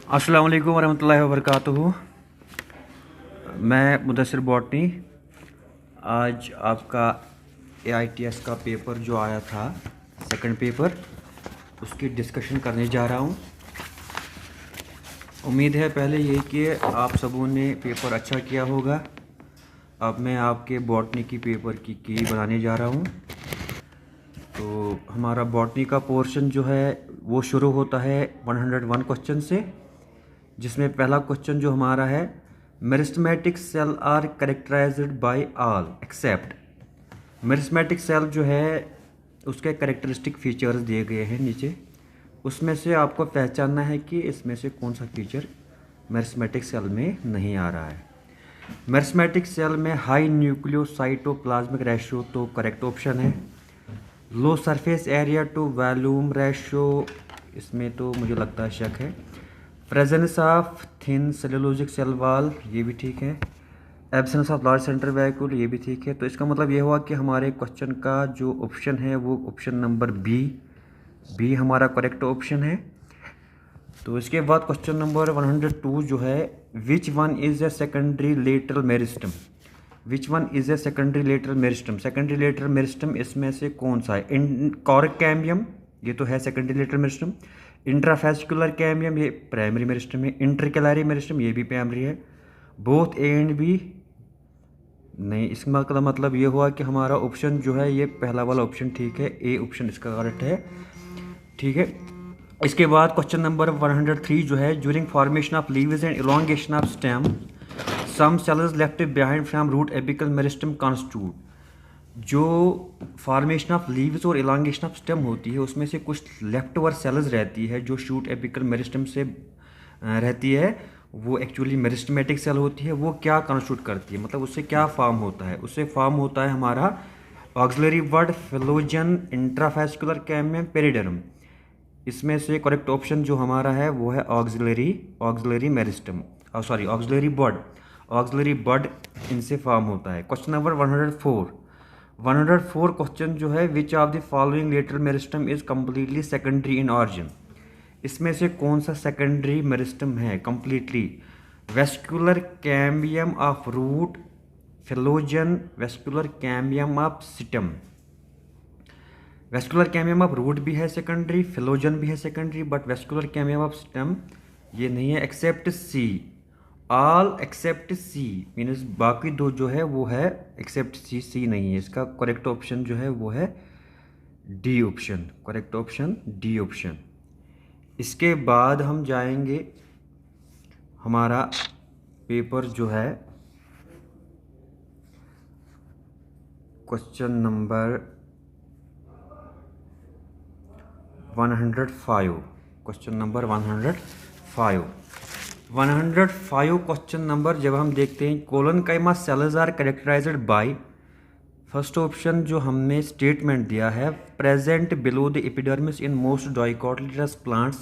अस्सलाम वालेकुम वरहमतुल्लाहि वबरकातुहू। मैं मुदस्सिर बॉटनी। आज आपका AITS का पेपर जो आया था, सेकंड पेपर, उसकी डिस्कशन करने जा रहा हूँ। उम्मीद है पहले ये कि आप सबों ने पेपर अच्छा किया होगा। अब मैं आपके बॉटनी की पेपर की बनाने जा रहा हूँ। तो हमारा बॉटनी का पोर्शन जो है वो शुरू होता है 101 क्वेश्चन से, जिसमें पहला क्वेश्चन जो हमारा है, meristematic cell are characterized by all except. Meristematic cell जो है उसके कैरेक्टरिस्टिक फीचर्स दिए गए हैं नीचे, उसमें से आपको पहचानना है कि इसमें से कौन सा फीचर मेरिस्टेमेटिक सेल में नहीं आ रहा है। मेरिस्टेमेटिक सेल में हाई न्यूक्लियोसाइटोप्लाज्मिक रेशियो तो करेक्ट ऑप्शन है। Low surface area to volume ratio, इसमें तो मुझे लगता है शक है। Presence of thin cellulosic cell wall, ये भी ठीक है। Absence of large central vacuole, ये भी ठीक है। तो इसका मतलब ये हुआ कि हमारे क्वेश्चन का जो ऑप्शन है वो ऑप्शन नंबर बी हमारा करेक्ट ऑप्शन है। तो इसके बाद क्वेश्चन नंबर 102 जो है, which one is a secondary lateral meristem. Which one is a secondary lateral meristem. Secondary lateral meristem इसमें से कौन सा है? कॉर्क कैम्बियम, ये तो है सेकेंडरी लेटरल मेरिस्टम। इंट्राफेस्कुलर कैम्बियम, ये प्राइमरी मेरिस्टम है। इंटरकैलरी मेरिस्टम, ये भी प्राइमरी है। बोथ ए एंड बी नहीं। इसका मतलब ये हुआ कि हमारा ऑप्शन जो है ये पहला वाला ऑप्शन ठीक है, ए ऑप्शन इसका करेक्ट है। ठीक है। इसके बाद क्वेश्चन नंबर 103 जो है, during formation of leaves and elongation of stem some cells left behind from root apical meristem constitute. जो फॉर्मेशन ऑफ लीव्स और इलांगेशन ऑफ स्टेम होती है उसमें से कुछ लेफ्ट ओवर सेल्स रहती है जो शूट एपिकल मेरिस्टम से रहती है, वो एक्चुअली मेरिस्टेमेटिक सेल होती है। वो क्या कॉन्स्टिट्यूट करती है, मतलब उससे क्या फॉर्म होता है? उससे फॉर्म होता है हमारा ऑक्सिलरी बड, फिलोजन, इंट्राफेस्कुलर कैम्बियम, पेरिडर्म। इसमें से करेक्ट ऑप्शन जो हमारा है वो है ऑक्सिलरी मेरिस्टम, सॉरी ऑक्सिलरी बड। ऑक्सिलरी बड इनसे फॉर्म होता है। क्वेश्चन नंबर 104 क्वेश्चन जो है, which of the following lateral meristem is completely secondary in origin. इसमें से कौन सा सेकेंडरी मेरिस्टम है completely? Vascular cambium of root, phellogen, vascular cambium of stem. Vascular cambium of root भी है सेकेंडरी, फिलोजन भी है secondary, but vascular cambium of stem ये नहीं है। Except C, all except C means बाकी दो जो है वो है एक्सेप्ट सी, सी नहीं है। इसका करेक्ट ऑप्शन जो है वो है D option, correct option D option. इसके बाद हम जाएंगे, हमारा पेपर जो है question number 105, question number 105 question number जब हम देखते हैं, collenchyma cells are characterized by, first option जो हमने स्टेटमेंट दिया है, present below the epidermis in most dicotyledonous plants,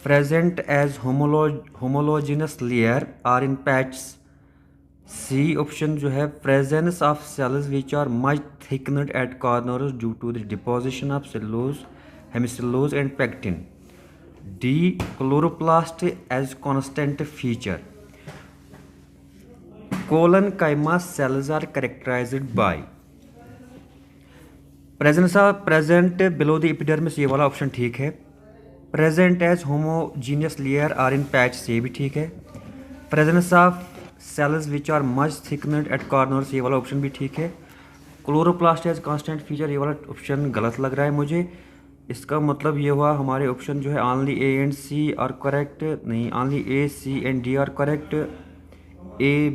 present as homogeneous layer or in patch. C option जो है, presence of cells which are much thickened at corners due to the deposition of cellulose, hemicellulose and pectin. D, chloroplast as constant feature. Collenchyma cells are characterized by present below the epidermis, ये वाला option ठीक है। Present as homogeneous layer or in patch, से भी ठीक है। Presence of cells which are much thickened at corners, ये वाला ऑप्शन भी ठीक है। क्लोरोप्लास्ट एज कांस्टेंट फीचर, ये वाला ऑप्शन गलत लग रहा है मुझे। इसका मतलब ये हुआ हमारे ऑप्शन जो है only A and C are correct, नहीं, only A, C and D are correct, A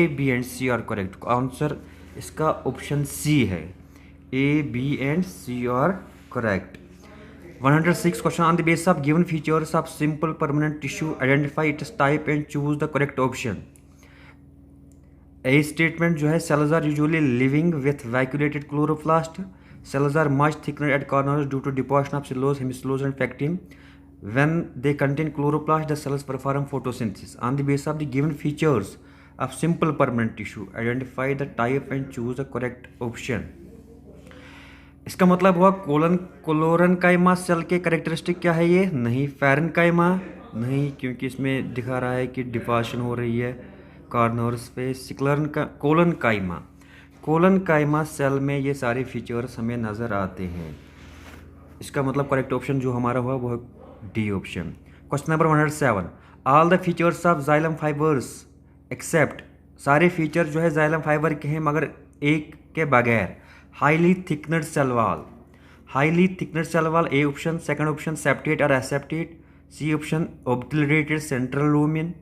B and C are correct. Answer इसका ऑप्शन सी है, A B and C are correct. 106 question, on the basis of given features of simple permanent tissue identify its type and choose the correct option. A statement जो है, cells are usually living with vacuolated chloroplast, cells are much thickened at corners due to deposition of cellulose, hemicellulose and pectin. When they contain chloroplast, the cells perform photosynthesis. On the basis of the given features of simple permanent tissue, identify the type and choose the correct option. इसका मतलब हुआ chlorenchyma cell के characteristic क्या है? ये नहीं, parenchyma नहीं, क्योंकि इसमें दिखा रहा है कि डिफॉर्मेशन हो रही है कॉर्नर्स पे। सिक्लर्न का कोलन काइमा सेल में ये सारे फीचर्स हमें नज़र आते हैं। इसका मतलब करेक्ट ऑप्शन जो हमारा हुआ वो D option. Question number 107, all the features of xylem fibers except, सारे फीचर जो है जाइलम फाइबर के हैं मगर एक के बगैर। Highly thickened cell wall, highly thickened cell wall A option. Second option septate और aseptate. C option obliterated central lumen.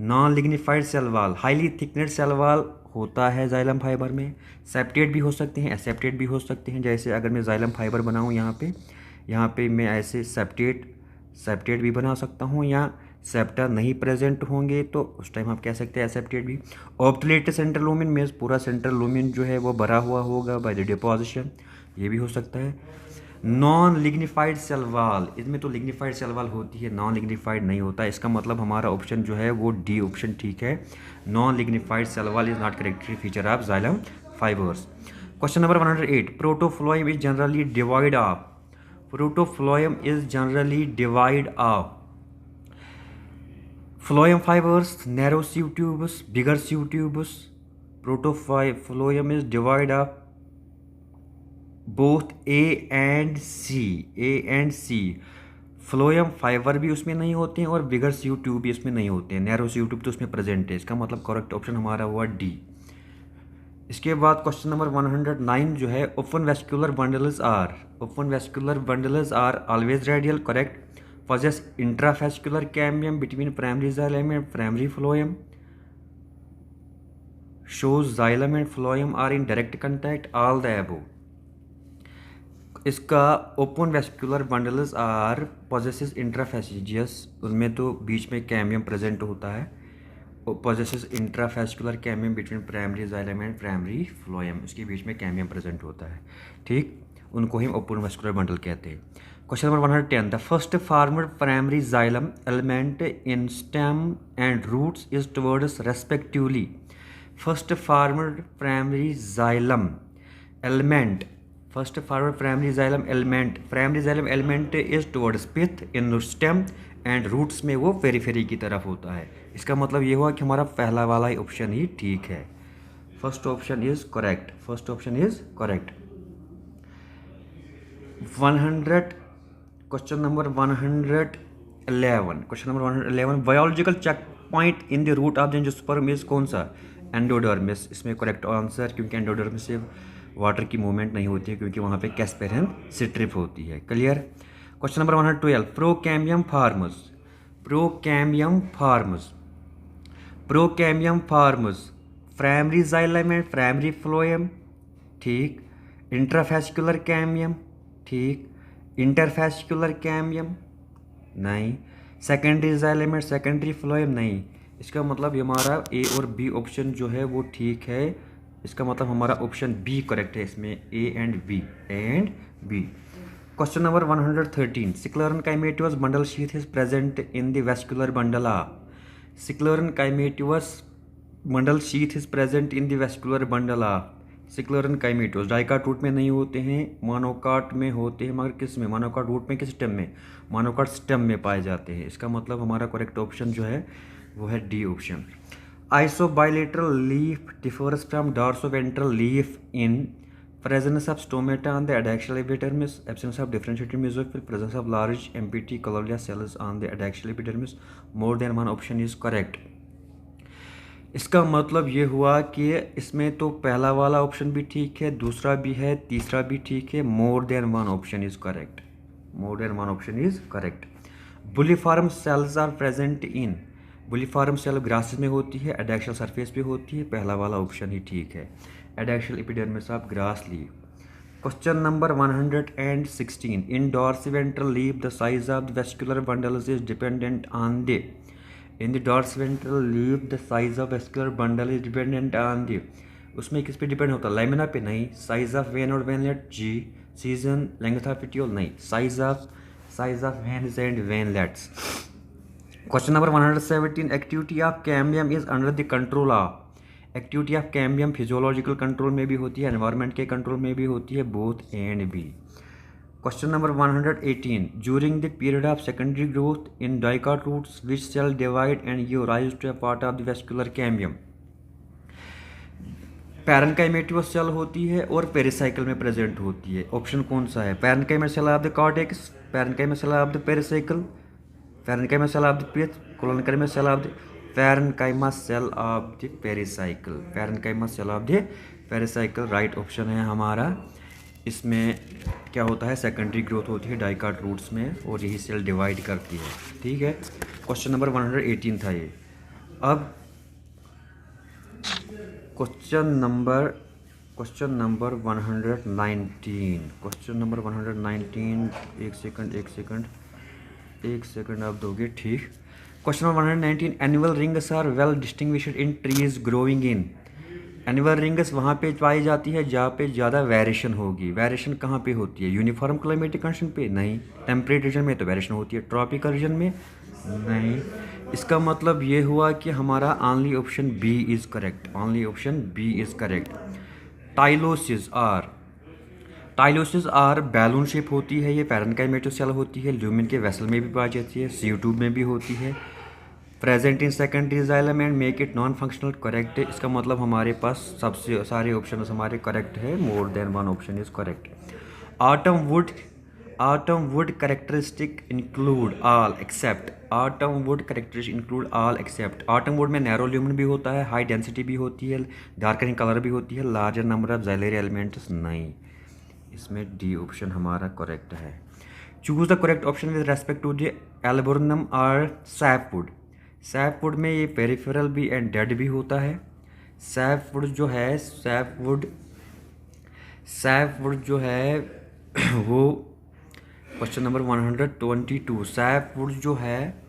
Non lignified cell wall, highly thickened cell wall होता है जाइलम फाइबर में। सेप्टेट भी हो सकते हैं, एसेप्टेट भी हो सकते हैं। जैसे अगर मैं जाइलम फाइबर बनाऊं यहाँ पे मैं ऐसे सेप्टेट भी बना सकता हूँ, या सेप्टा नहीं प्रेजेंट होंगे तो उस टाइम आप कह सकते हैं एसेप्टेट भी। ऑब्टुलेटेड सेंट्रल लूमेन में पूरा सेंट्रल लूमेन जो है वो भरा हुआ होगा बाय द डिपोजिशन, ये भी हो सकता है। नॉन लिग्निफाइड सेल वॉल, इसमें तो लिग्निफाइड सेल वॉल होती है, नॉन लिग्निफाइड नहीं होता। इसका मतलब हमारा ऑप्शन जो है वो डी ऑप्शन ठीक है। Non lignified cell wall is not correct feature of xylem fibers. Question number 108, protophloem is generally divide of, protophloem is generally divide of phloem fibers, narrow sieve tubes, bigger sieve tubes. Protophyllum is divided of both A and C, A and C. Phloem fibre भी उसमें नहीं होते हैं और बिगर sieve tube भी इसमें नहीं होते हैं, नैरो सीव ट्यूब तो उसमें प्रेजेंट है। इसका मतलब करेक्ट ऑप्शन हमारा हुआ डी। इसके बाद क्वेश्चन नंबर 109 जो है, open vascular bundles are, open vascular bundles are always radial, correct. possess intravascular cambium between primary xylem and primary phloem, shows xylem and phloem are in direct contact, all the above. इसका open vascular bundles are possesses intrafascicular, उनमें तो बीच में cambium present होता है। Possesses intrafascicular cambium between primary xylem and primary phloem, उसके बीच में कैम्बियम प्रेजेंट होता है, ठीक, उनको ही ओपन वेस्कुलर बंडल कहते हैं। Question number 110, the first formed primary xylem element in stem and roots is towards respectively. First formed primary xylem element, first formed primary xylem element is towards pith in stem and roots में वो periphery की तरफ होता है। इसका मतलब ये हुआ कि हमारा पहला वाला ही ऑप्शन ही ठीक है। First option is correct, first option is correct. 100, question number 111, question number 111, biological check point in the root of angiosperm is कौन सा? एंडोडर्मिस, इसमें करेक्ट आंसर, क्योंकि एंडोडर्मिस से वाटर की मूवमेंट नहीं होती है, क्योंकि वहाँ पे कैस्पेरिन स्ट्रिप होती है, clear. Question number 112, procambium forms, procambium forms, procambium forms primary xylem and primary phloem, ठीक। इंट्राफेस्कुलर कैम्बियम, ठीक। इंटरफेस्कुलर कैम्बियम नहीं। Secondary xylem and secondary phloem नहीं। इसका मतलब हमारा ए और बी ऑप्शन जो है वो ठीक है। इसका मतलब हमारा ऑप्शन बी करेक्ट है, इसमें A and B, question number 113, sclerenchymatous bundle sheath is present in the vascular bundle of, sclerenchymatous bundle sheath is present in the vascular bundle of, sclerenchymatous dicot root में नहीं होते हैं, monocot में होते हैं, मगर किस में? मोनोकाट रूट में, किस स्टेम में? मोनोकाट स्टेम में पाए जाते हैं। इसका मतलब हमारा करेक्ट ऑप्शन जो है वो है D option. Isobilateral leaf differs from dorsiventral leaf in presence of stomata on the adaxial epidermis, absence of differentiated mesophyll, presence of large empty colloidal cells on the adaxial epidermis, more than one option is correct। इसका मतलब ये हुआ कि इसमें तो पहला वाला option भी ठीक है, दूसरा भी है, तीसरा भी ठीक है, more than one option is correct, more than one option is correct. Bulliform cells are present in, bulliform cell grasses में होती है, एडेक्शियल सरफेस पे होती है, पहला वाला ऑप्शन ही ठीक है, adaxial epidermis of grass leaf. Question number 116, in dorsiventral leaf the size of the vascular bundles is dependent on the, in the dorsiventral leaf the size of vascular bundle is dependent on the, उसमें किस पे depend होता है? Lamina पे नहीं, size of when और वेनलेट जी, season length of petiole नहीं, size of veins and veinlets. Question number 117, activity of cambium is under the control of, activity of cambium physiological control में भी होती है, एनवायरनमेंट के कंट्रोल में भी होती है, both and B. Question number 118. During the period of secondary growth in dicot roots, which cell divide and give rise to a part of the vascular cambium? Parenchymatous cell होती है और pericycle में present होती है। Option कौन सा है? Parenchyma cell of the cortex, parenchyma cell of the pericycle, parenchyma cell of the pith, collenchyma cell of the parenchyma cell of the pericycle, parenchyma cell of the pericycle right option है हमारा। इसमें क्या होता है? Secondary growth होती है dicot roots में और यही सेल डिवाइड करती है। ठीक है, क्वेश्चन नंबर 118 था ये। अब क्वेश्चन नंबर 119, एक सेकंड आप दोगे, ठीक। Question number 119, annual rings are well distinguished in trees growing in. Annual rings वहाँ पे पाई जाती है जहाँ पे ज़्यादा वेरिएशन होगी। वेरिएशन कहाँ पे होती है? यूनिफॉर्म क्लाइमेटिक कंडीशन पे? नहीं। टेम्परेट रीजन में तो वेरिएशन होती है, ट्रॉपिकल रीजन में नहीं। इसका मतलब ये हुआ कि हमारा only option B is correct, only option B is correct. Tylosis are balloon shape होती है, ये पैरेन्काइमेटो सेल होती है, ल्यूमिन के वेसल में भी पाई जाती है, सी ट्यूब में भी होती है। Present in secondary xylem and make it non functional correct है। इसका मतलब हमारे पास सबसे सारे ऑप्शन हमारे करेक्ट है, more than one option is correct. Autumn would characteristic include all except, autumn would में नैरो ल्यूमिन भी होता है, हाई डेंसिटी भी होती है, डार्कनिंग कलर भी होती है, larger number of xylary elements नहीं। इसमें डी ऑप्शन हमारा करेक्ट है। Choose the correct option with respect to the alburnum और सैपवुड। सैपवुड में ये पेरिफेरल भी एंड डेड भी होता है। सैपवुड जो है वो क्वेश्चन नंबर 122, सैपवुड जो है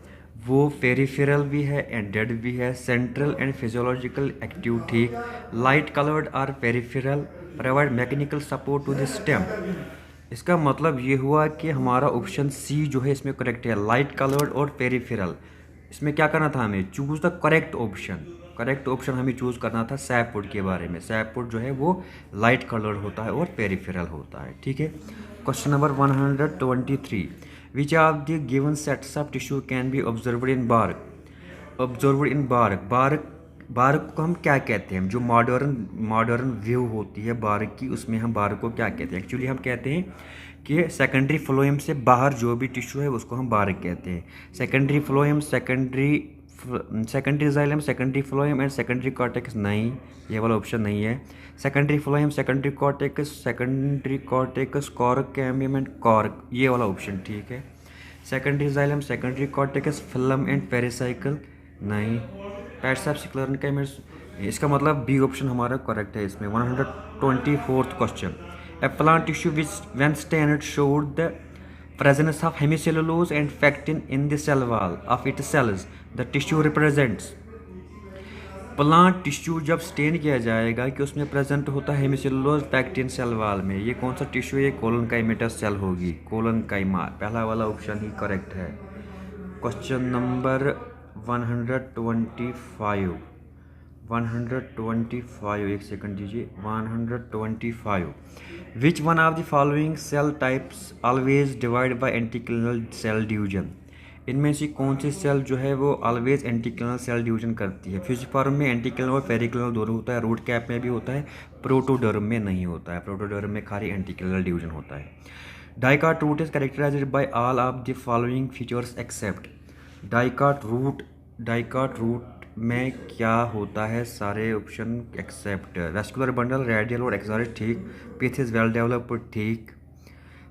वो पेरिफेरल भी है एंड डेड भी है। सेंट्रल एंड फिजियोलॉजिकल एक्टिव, ठीक। लाइट कलर्ड और peripheral, provide mechanical support to the stem. इसका मतलब ये हुआ कि हमारा ऑप्शन सी जो है इसमें करेक्ट है, लाइट कलर्ड और पेरिफेरल। इसमें क्या करना था हमें? चूज द करेक्ट ऑप्शन हमें चूज करना था सैपवुड के बारे में। सैपवुड जो है वो लाइट कलर्ड होता है और पेरिफेरल होता है, ठीक है। Question number 123, which of the given sets of tissue can be observed in bark? Bark को हम क्या कहते हैं? जो मॉडर्न व्यू होती है बार्क की, उसमें हम बार्क को क्या कहते हैं? एक्चुअली हम कहते हैं कि सेकेंडरी फ्लोएम से बाहर जो भी टिश्यू है उसको हम बार्क कहते हैं। Secondary phloem, secondary xylem, secondary phloem and secondary cortex नहीं, ये वाला ऑप्शन नहीं है। Secondary phloem, secondary cortex, cork cambium and cork, ये वाला ऑप्शन ठीक है। Secondary xylem, secondary cortex, film and pericycle नहीं। पैट्स ऑफ स्क्लेरेंकाइमेट्स, इसका मतलब बी ऑप्शन हमारा करेक्ट है इसमें। 124th question, a plant tissue which when stained showed the presence of hemicellulose and pectin in the cell wall of its cells. The tissue represents, plant tissue जब stand किया जाएगा कि उसमें present होता है हेमिसेलुलोज पैक्टिन सेल वाल में। ये कौन सा टिश्यू है? ये कोलोनकाइमेटस सेल होगी, कोलोनकाइमा, पहला वाला ऑप्शन ही करेक्ट है। क्वेश्चन नंबर 125, एक सेकंड दीजिए। 125, which one of the following cell types always divide by anticlinal cell division? इनमें से कौन सी सेल जो है वो ऑलवेज एंटीक्लिनल सेल डिवीजन करती है? फ्यूजिफॉर्म में एंटीक्लिनल और पेरिक्लिनल दोनों होता है, रूट कैप में भी होता है, प्रोटोडर्म में नहीं होता है। प्रोटोडर्म में खाली एंटीक्लिनल डिवीजन होता है। Dicot root is characterised by all of the following features except. Dicot root में क्या होता है? सारे option except. Vascular bundle, radial और एक्सॉरिस, ठीक। पिथ इज वेल डेवलप्ड, ठीक।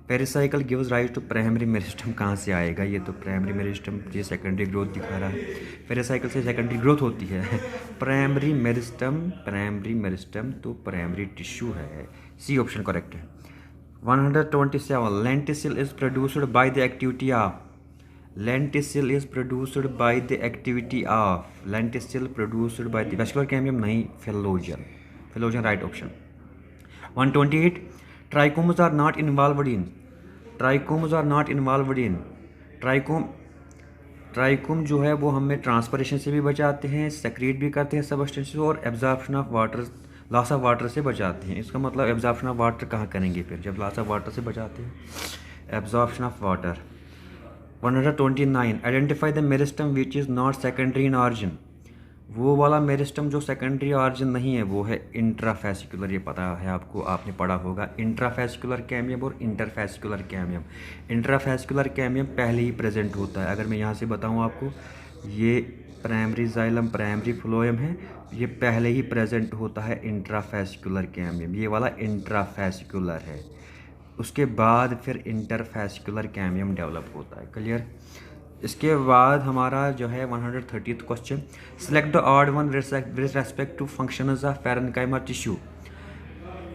Pericycle gives rise to primary meristem, कहाँ से आएगा? ये तो प्राइमरी मेरिस्टम, ये सेकेंडरी ग्रोथ दिखा रहा है। पेरिसाइकिल से सेकेंडरी ग्रोथ होती है। प्राइमरी मेरिस्टम तो प्राइमरी टिश्यू है, सी ऑप्शन करेक्ट है। 127, lenticel is produced by the activity of. Lenticel produced by the vascular cambium नहीं, phellogen right option. 128, trichomes are not involved in. Trichome जो है वो हमें ट्रांसपरेशन से भी बचाते हैं, सेक्रेट भी करते हैं सबस्टेंसेस, और absorption of water, loss of water से बचाते हैं। इसका मतलब एब्जॉर्प्शन ऑफ वाटर कहाँ करेंगे फिर, जब लॉस ऑफ वाटर से बचाते हैं? Absorption of water. 129 identify the meristem which is not secondary in origin. वो वाला मेरिस्टम जो सेकेंडरी ऑरिजिन नहीं है वो है इंट्राफेसिकुलर। ये पता है आपको, आपने पढ़ा होगा इंट्राफेसिकुलर कैमियम और इंटरफेसिकुलर कैमियम। इंट्राफेसिकुलर कैमियम पहले ही प्रेजेंट होता है। अगर मैं यहाँ से बताऊँ आपको, ये प्राइमरी जाइलम प्राइमरी फ्लोएम है, ये पहले ही प्रेजेंट होता है इंट्राफेसिकुलर कैमियम, ये वाला इंट्राफेसिकुलर है। उसके बाद फिर इंटरफेसिकुलर कैमियम डेवलप होता है। क्लियर। इसके बाद हमारा जो है 130th question, select the odd one with respect to functions of parenchyma tissue.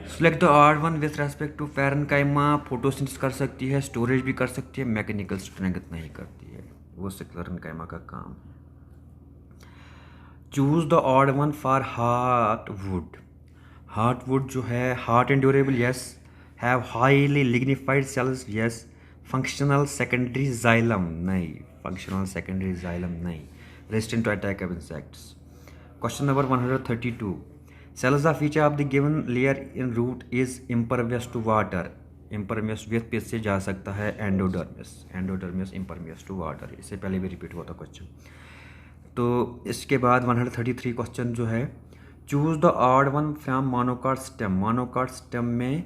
Select the odd one with respect to parenchyma photosynthesis कर सकती है, स्टोरेज भी कर सकती है, मैकेनिकल स्ट्रेंथ नहीं करती है, वो पैरेन्काइमा का काम है। Choose the odd one for heartwood. Heartwood जो है hard and durable, yes. Have highly lignified cells, yes. Functional secondary xylem, नहीं। फंक्शनल सेकेंडरी जाइलम नहीं। Resistant to attack of insects. Question number 132, cells of each of the given layer in root is impervious to water. Impervious with से जा सकता है endodermis, endodermis impervious to water. इससे पहले भी repeat हुआ था क्वेश्चन। तो इसके बाद 133 क्वेश्चन जो है, choose the odd one from monocot stem. Monocot stem में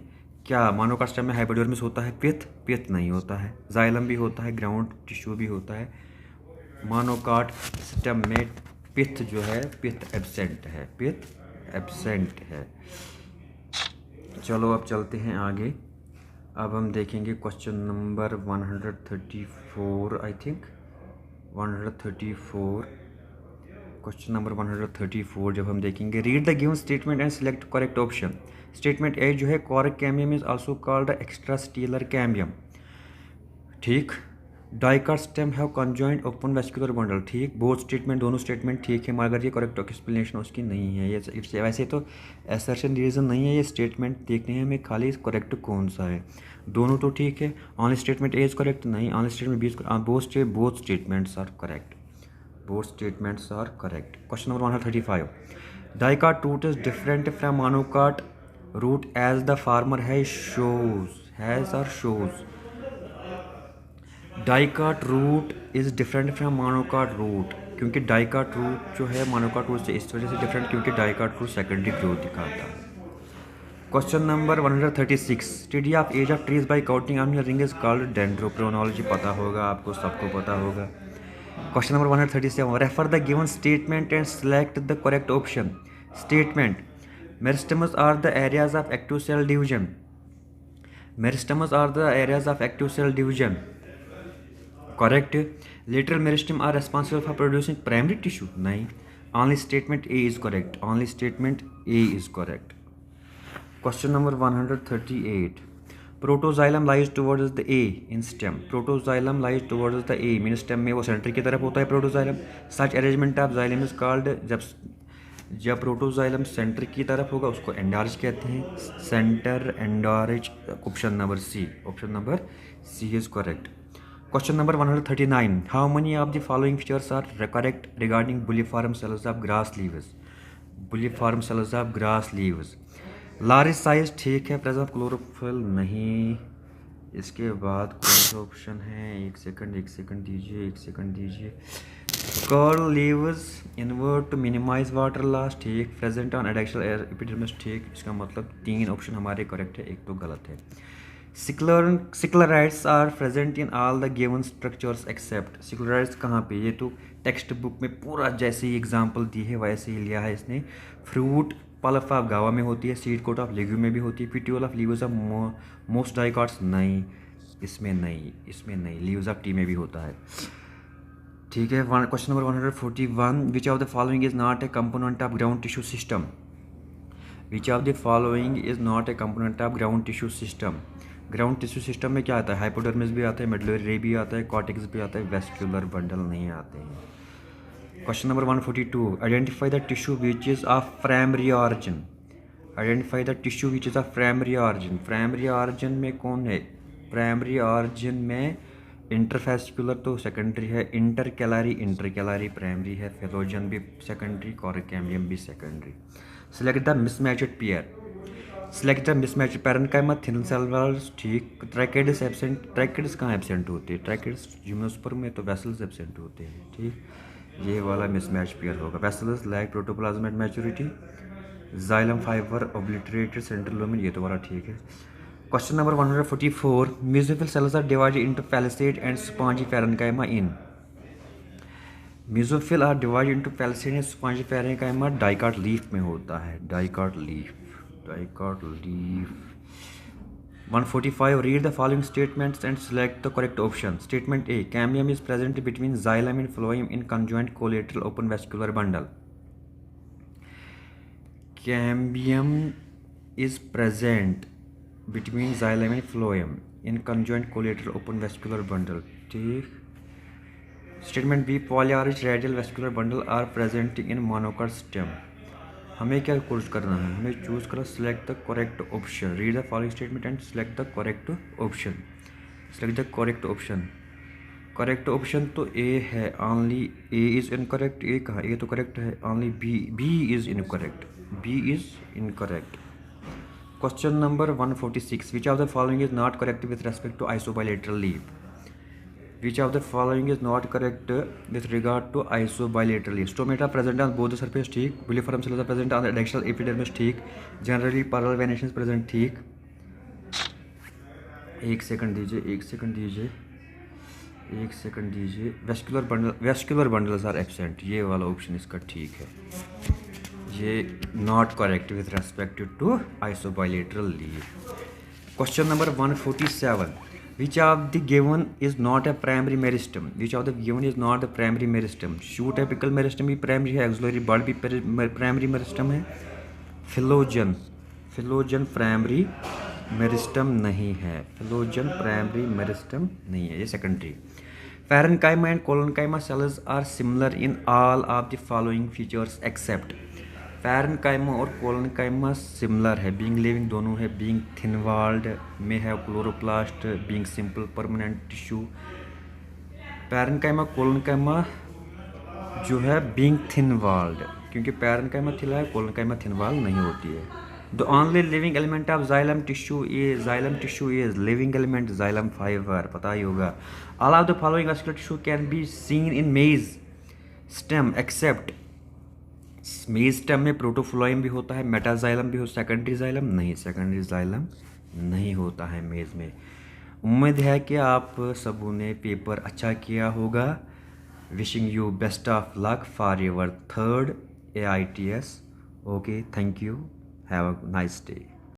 क्या, मोनोकॉट स्टेम में हाइपोडर्मिस होता है, पिथ नहीं होता है, जाइलम भी होता है, ग्राउंड टिश्यू भी होता है। मोनोकॉट स्टेम में पिथ जो है, पिथ एब्सेंट है, पिथ एब्सेंट है। चलो अब चलते हैं आगे। अब हम देखेंगे question number 134, I think 134। Question number 134 जब हम देखेंगे, read the given statement and select correct option. Statement A जो है, cork cambium is also called extrastelar स्टीलर कैम्बियम, ठीक। Dicot stem have conjoint open vascular bundle, ठीक। बोथ स्टेटमेंट, दोनों स्टेटमेंट ठीक है, मगर ये करेक्ट एक्सप्लेनेशन उसकी नहीं है। ये वैसे तो असर्शन रीजन नहीं है, ये स्टेटमेंट देखने हैं हमें खाली करेक्ट कौन सा है। दोनों तो ठीक है, only statement A is correct, नहीं। Only statement B is, both statements are correct, both statements are correct. Question number 135, dicot root is different from monocot root as the farmer has or shows. dicot root is different from monocot root, क्योंकि dicot root जो है monocot root से इस वजह से different, क्योंकि dicot root secondary growth दिखाता है। Question number 136, study of age of trees by counting on your ring is called dendrochronology. पता होगा आपको, सबको पता होगा। Question number 137, refer the given statement and select the correct option. Statement, meristems are the areas of active cell division. Meristems are the areas of active cell division. Correct. Lateral meristem are responsible for producing primary tissue. नहीं. Only statement A is correct. Only statement A is correct. Question number 138. Protoxylem lies towards the A in stem. Protoxylem lies towards the A mean stem में वो centre की तरफ होता है protoxylem. Such arrangement of xylem is called, जब protoxylem centre की तरफ होगा उसको एंडारिज कहते हैं, centre endarch. Option number C is correct. Question number 139, how many of the following features are correct regarding bulliform cells of grass leaves. Bulliform cells of grass leaves, large size ठीक है, presence of chlorophyll नहीं। इसके बाद कौन सा option है, एक second दीजिए। Curl leaves invert to minimise water loss, ठीक। प्रेजेंट ऑन एडेक्सल एपिडर्मिस, ठीक। इसका मतलब 3 ऑप्शन हमारे करेक्ट है, एक तो गलत है। Sclereids are present in all the given structures except. Sclereids कहाँ पे, ये तो टेक्स्ट बुक में पूरा जैसे ही एग्जाम्पल दी है वैसे ही लिया है इसने। फ्रूट पल्प ऑफ गावा में होती है, सीड कोट ऑफ लेग्यूम में भी होती है, petiole of leaves of most dicots नहीं, इसमें नहीं। लीव्स ऑफ टी में भी होता है, ठीक है। Question number 141, which of the following is not a component of ground tissue system. Which of the following is not a component of ground tissue system. Ground tissue system में क्या आता है, हाइपोडर्मिस भी आता है, मेडुलरी रे भी आता है, कॉर्टेक्स भी आता है, वेस्क्यूलर बंडल नहीं आते हैं। Question number 142, identify the tissue which is of primary origin. Identify the tissue which is of primary origin. Primary origin में कौन है, प्राइमरी ऑरिजिन में इंटरफेस्कुलर तो सेकेंडरी है, इंटरकैलरी प्राइमरी है, फेलोजन भी सेकेंडरी, कॉर्क कैम्बियम भी secondary. Select the mismatched pair. Select the mismatch parenchyma thin cell walls, ठीक। ट्रैकेडिस एब्सेंट, ट्रैकेडिस कहाँ एब्सेंट होते हैं? ट्रैकेडिस जिम्नोस्पर्म में, तो वेसल्स एब्सेंट होते हैं, ठीक। ये वाला मिसमैच पेयर होगा। Vessels lack protoplasm at maturity, xylem fibre obliterated central lumen, ये तो वाला ठीक है। Question number 144, mesophyll cells are divided into palisade and spongy parenchyma in. Mesophyll are divided into palisade and spongy parenchyma dicot leaf में होता है, dicot leaf, dicot leaf. 145, read the following statements and select the correct option. Statement A, cambium is present between xylem and phloem in conjoint collateral open vascular bundle. Cambium is present between xylem and phloem in conjoint collateral open vascular bundle, ठीक। Statement B, polyarch radial vascular bundle are present in monocot stem. हमें क्या choose करना है? हमें choose करना select the correct option. Read the following statement and select the correct option. Select the correct option. Correct option तो A है, only A is incorrect. A कहाँ? A तो करेक्ट है। Only B is incorrect, B is incorrect. Question number 146, which of the following is not correct with respect to isobilateral leave. Which of the following is not correct with regard to isobilateral leaf? Stomata present on both the surface, ठीक। Buliform cells are present on the adaxial epidermis, ठीक। Generally parallel venations present, ठीक। एक second दीजिए, एक second दीजिए, एक second दीजिए। Vascular bundles are absent, ये वाला ऑप्शन इसका ठीक है। ये not correct with respect to isobilateral leaf. Question number 147, which of the given is not a primary meristem? Which of the given is not a primary meristem? Shoot apical meristem भी primary है, axillary bud भी primary meristem है। फिलोजन primary meristem नहीं है, फिलोजन primary meristem नहीं है, ये secondary. Parenchyma and collenchyma cells are similar in all of the following features except. Parenchyma और कोलोनकाइमा सिमिलर है, बीइंग लिविंग दोनों है, बीइंग थिन वॉल्ड में है chloroplast, being simple permanent tissue. Parenchyma collenchyma जो है बीइंग थिन वॉल्ड, क्योंकि parenchyma थिला है, कोलोनकाइमा थिन वॉल्ड नहीं होती है। The only living element of xylem tissue is living element xylem fibre, पता ही होगा। All of the following vascular tissue can be seen in maize stem except. Maize stem में protophloem भी होता है, मेटाजाइलम भी हो, सेकेंडरी जाइलम नहीं, सेकेंडरी जाइलम नहीं होता है मेज में। उम्मीद है कि आप सबों ने पेपर अच्छा किया होगा। Wishing you best of luck for your third AITS। Okay, thank you, have a nice day.